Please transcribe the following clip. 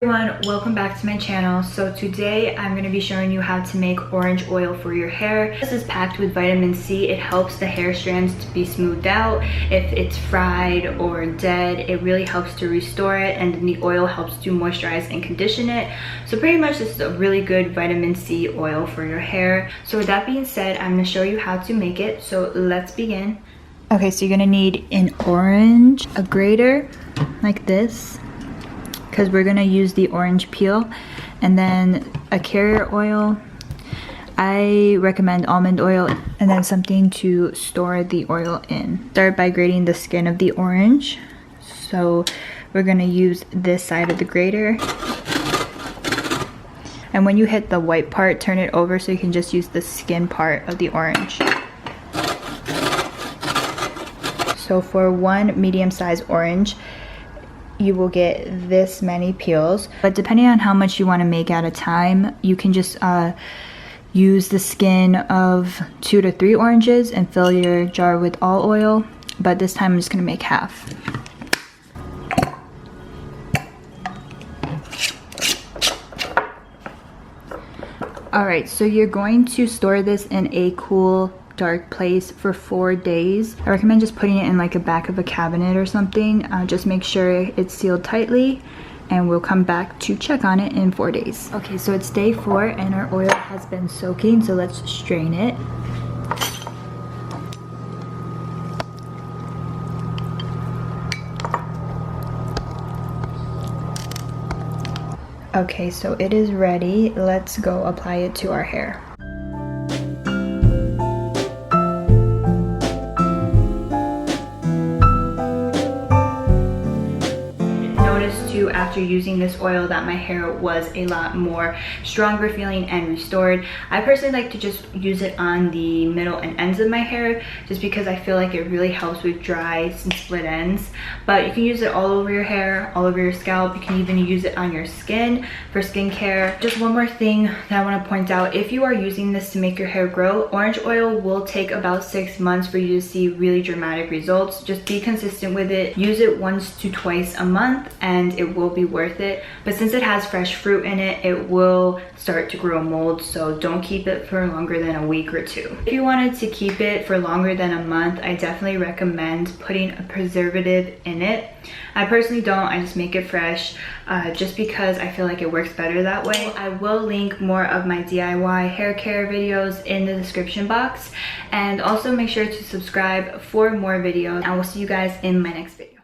Everyone, welcome back to my channel. So today I'm going to be showing you how to make orange oil for your hair. This is packed with vitamin C. It helps the hair strands to be smoothed out. If it's fried or dead, it really helps to restore it, and then the oil helps to moisturize and condition it. So pretty much this is a really good vitamin C oil for your hair. So with that being said, I'm going to show you how to make it. So let's begin. Okay, so you're going to need an orange, a grater like this, because we're gonna use the orange peel, and then a carrier oil. I recommend almond oil, and then something to store the oil in. Start by grating the skin of the orange. So we're gonna use this side of the grater. And when you hit the white part, turn it over so you can just use the skin part of the orange. So for one medium-sized orange, you will get this many peels, but depending on how much you want to make at a time, you can just use the skin of 2 to 3 oranges and fill your jar with all oil, but this time I'm just going to make half. Alright, so you're going to store this in a cool, dark place for 4 days. I recommend just putting it in like a back of a cabinet or something. Just make sure it's sealed tightly, and we'll come back to check on it in 4 days. Okay, so it's day 4 and our oil has been soaking, so let's strain it. Okay, so it is ready. Let's go apply it to our hair. After using this oil that my hair was a lot more stronger feeling and restored. I personally like to just use it on the middle and ends of my hair, just because I feel like it really helps with dry and split ends. But you can use it all over your hair, all over your scalp. You can even use it on your skin for skincare. Just one more thing that I want to point out: if you are using this to make your hair grow, orange oil will take about 6 months for you to see really dramatic results. Just be consistent with it. Use it once to twice a month and it will be worth it. But since it has fresh fruit in it, it will start to grow mold, so don't keep it for longer than a week or 2. If you wanted to keep it for longer than a month, I definitely recommend putting a preservative in it. I personally don't. I just make it fresh, just because I feel like it works better that way. I will link more of my DIY hair care videos in the description box, and also make sure to subscribe for more videos. I will see you guys in my next video.